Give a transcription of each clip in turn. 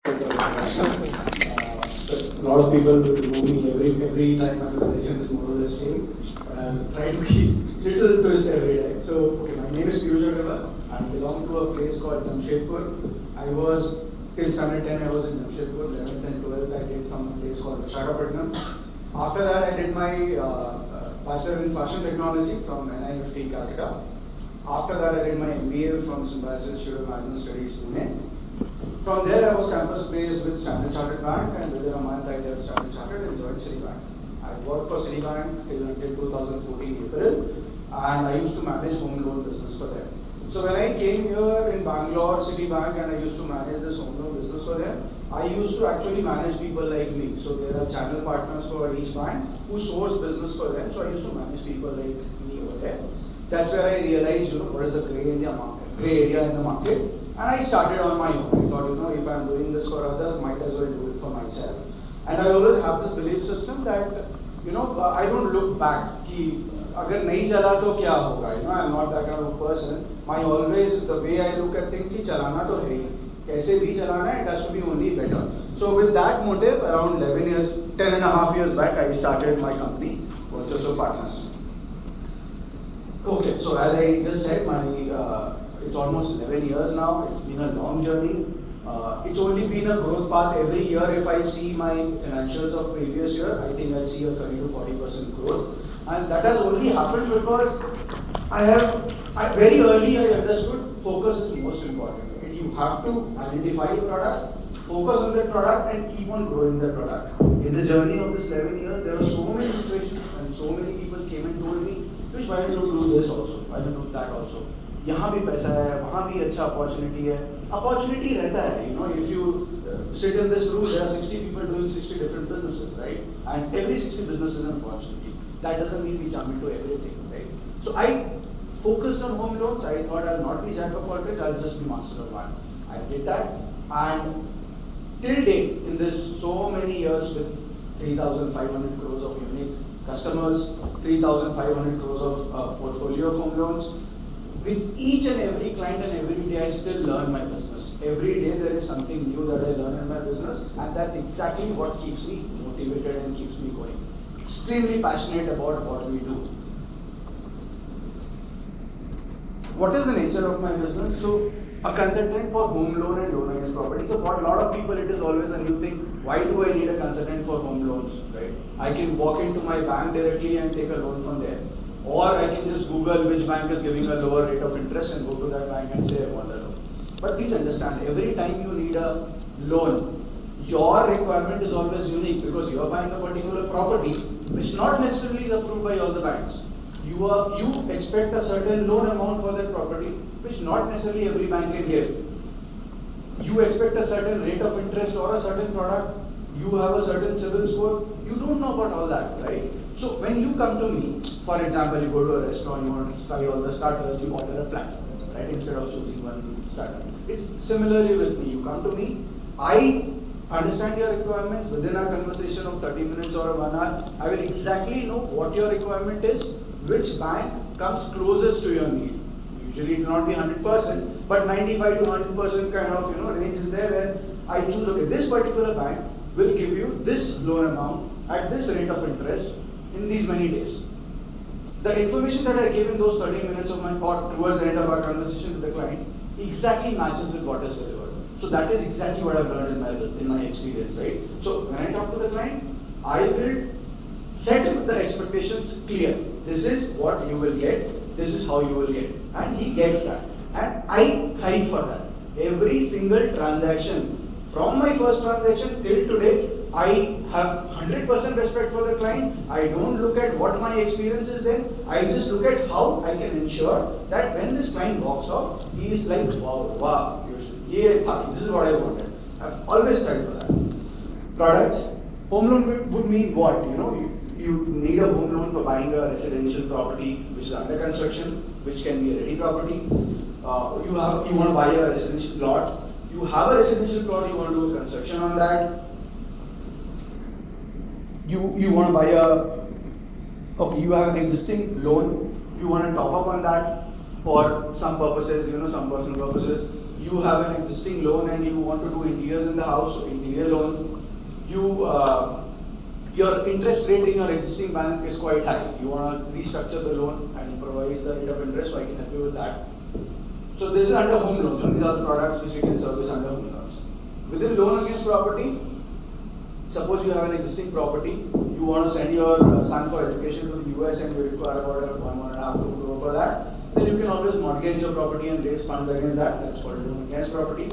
A lot of people will know me every time my presentation is more or less same, but I'll try to keep little twist every time. So, okay, my name is Piyush Agrawal. I belong to a place called Jamshedpur. I was till standard 10. I was in Jamshedpur. 11th and 12th I did from a place called Visakhapatnam. After that, I did my bachelor in fashion technology from NIFT Calcutta. After that, I did my MBA from Symbiosis Institute of Management Studies, Pune. From there, I was campus based with Standard Chartered Bank, and within a month, I left Standard Chartered and joined Citibank. I worked for Citibank until 2014 April, and I used to manage home loan business for them. So when I came here in Bangalore, Citibank, and I used to manage this home loan business for them, I used to actually manage people like me. So there are channel partners for each bank who source business for them. So I used to manage people like me over there. That's where I realized, what is the gray area in the market. And I started on my own. I thought, if I'm doing this for others, might as well do it for myself. And I always have this belief system that, I don't look back. Ki, agar nahi chala to kya hoga? I'm not that kind of person. The way I look at things, ki chalana to hai. Kaise bhi chalana, it has to be only better. So with that motive, around 10 and a half years back, I started my company, Virtuoso Partners. Okay, so as I just said, it's almost 11 years now. It's been a long journey. It's only been a growth path every year. If I see my financials of previous year, I think I see a 30 to 40% growth. And that has only happened because very early I understood focus is most important. Right? You have to identify your product, focus on that product, and keep on growing that product. In the journey of this 11 years, there were so many situations and so many people came and told me, Piyush, why don't you do this also? Why don't you do that also? यहाँ भी पैसा है, वहाँ भी अच्छा opportunity है. Opportunity रहता है, if you sit in this room, there are 60 people doing 60 different businesses, right? And every 60 business is an opportunity. That doesn't mean we jump into everything, right? So I focused on home loans. I thought I'll not be jack of all trades, I'll just be master of one. I did that, and till date, in this so many years with 3,500 crores of unique customers, 3,500 crores of portfolio of home loans. With each and every client and every day, I still learn my business. Every day there is something new that I learn in my business, and that's exactly what keeps me motivated and keeps me going. Extremely passionate about what we do. What is the nature of my business? So, a consultant for home loan and loan against property. So for a lot of people, it is always a new thing. Why do I need a consultant for home loans? Right? I can walk into my bank directly and take a loan from there. Or I can just Google which bank is giving a lower rate of interest and go to that bank and say I want a loan. But please understand, every time you need a loan, your requirement is always unique because you are buying a particular property which not necessarily is approved by all the banks. You expect a certain loan amount for that property which not necessarily every bank can give. You expect a certain rate of interest or a certain product. You have a certain civil score. You don't know about all that, right? So when you come to me, for example, you go to a restaurant, you want to try all the starters, you order a platter, right? Instead of choosing one starter. It's similarly with me. You come to me, I understand your requirements. Within our conversation of 30 minutes or 1 hour, I will exactly know what your requirement is, which bank comes closest to your need. Usually it will not be 100%, but 95 to 100% kind of range is there where I choose, okay, this particular bank will give you this loan amount at this rate of interest in these many days. The information that I gave in those 30 minutes of my thought towards the end of our conversation with the client exactly matches with what is delivered. So that is exactly what I've learned in my experience, right? So when I talk to the client, I will set the expectations clear. This is what you will get, this is how you will get. And he gets that. And I thrive for that. Every single transaction, from my first transaction till today, I have 100% respect for the client. I don't look at what my experience is then. I just look at how I can ensure that when this client walks off, he is like, wow, this is what I wanted. I've always tried for that. Products. Home loan would mean what? You need a home loan for buying a residential property which is under construction, which can be a ready property. You want to buy a residential plot. You have a residential plot, you want to do a construction on that. You want to buy you have an existing loan, you want to top up on that for some purposes, some personal purposes. you have an existing loan and you want to do interiors in the house, so interior loan. Your interest rate in your existing bank is quite high. You want to restructure the loan and improvise the rate of interest, so I can help you with that. So this is under home loans. These are the products which we can service under home loans. Within loan against property, suppose you have an existing property, you want to send your son for education to the US and you require about 1.5 to 2 crore for that, then you can always mortgage your property and raise funds against that. That's called loan against property.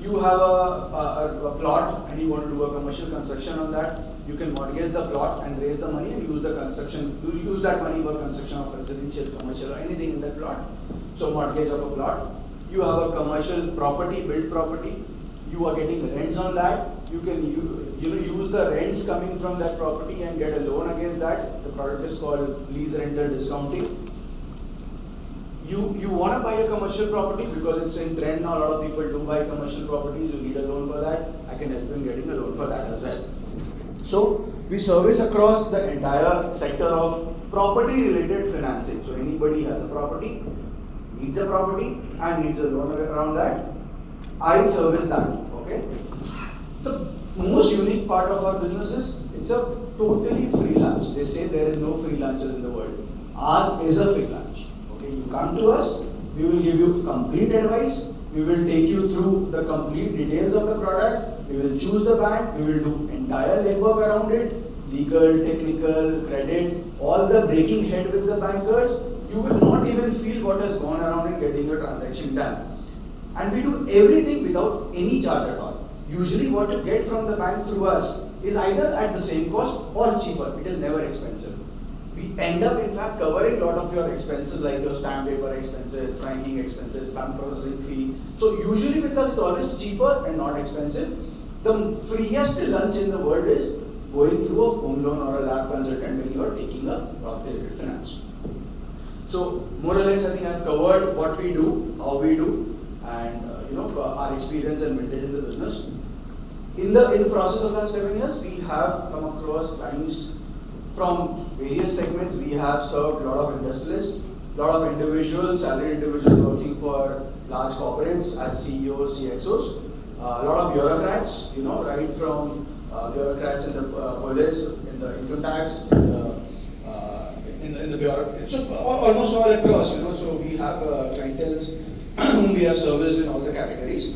You have a plot and you want to do a commercial construction on that. You can mortgage the plot and raise the money and use the construction. Use that money for construction of residential, commercial, or anything in that plot. So mortgage of a plot. You have a commercial property, built property. You are getting rents on that. You can use the rents coming from that property and get a loan against that. The product is called lease rental discounting. You want to buy a commercial property because it's in trend now. A lot of people do buy commercial properties. You need a loan for that. I can help you in getting a loan for that as well. So we service across the entire sector of property related financing. So anybody has a property, needs a property and needs a loan around that, I service that. Okay. The most unique part of our business is it's a totally free lunch. They say there is no free lunches in the world. Ours is a free lunch. Okay, you come to us, we will give you complete advice. We will take you through the complete details of the product. We will choose the bank. We will do entire legwork around it, legal, technical, credit, all the breaking head with the bankers. You will not even feel what has gone around in getting your transaction done. And we do everything without any charge at all. Usually what you get from the bank through us is either at the same cost or cheaper. It is never expensive. We end up in fact covering a lot of your expenses like your stamp paper expenses, franking expenses, some processing fee. So usually with us it's always cheaper and not expensive. The freest lunch in the world is going through a home loan or a lab consultant when you are taking a property related finance. So more or less I think I've covered what we do, how we do, and our experience and vintage in the business. In the process of last 7 years, we have come across clients from various segments. We have served a lot of industrialists, a lot of individuals, salaried individuals working for large corporates as CEOs, CXOs, a lot of bureaucrats, right from bureaucrats in the police, in the income tax, in the bureau, so almost all across, so we have clienteles whom we have serviced in all the categories,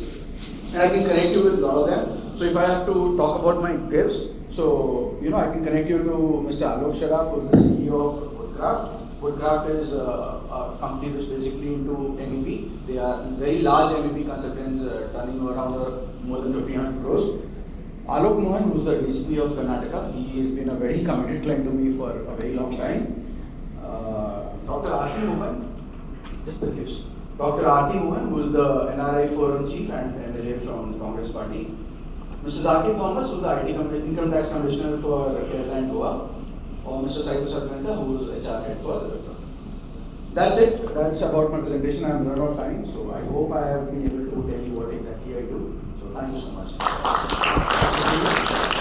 and I can connect you with a lot of them. So if I have to talk about my gifts, so I can connect you to Mr. Alok Sharaf, who is the CEO of Woodcraft. Woodcraft is a company which is basically into MEP. They are very large MEP consultants, turning around more than 1,500 crores. Alok Mohan, who is the DGP of Karnataka, he has been a very committed client to me for a very long time. Dr. R.T. Mohan, just the gifts. Dr. R.T. Mohan, who is the NRI Forum Chief and MLA from the Congress Party. Mr. Zakir Thomas, who is the Income Tax Commissioner for Kerala and Goa. Or Mr. Saitu Sarganta, who is HR head for the Wipro. That's it. That's about my presentation. I am running out of time. So I hope I have been able to tell you what exactly I do. So thank you so much.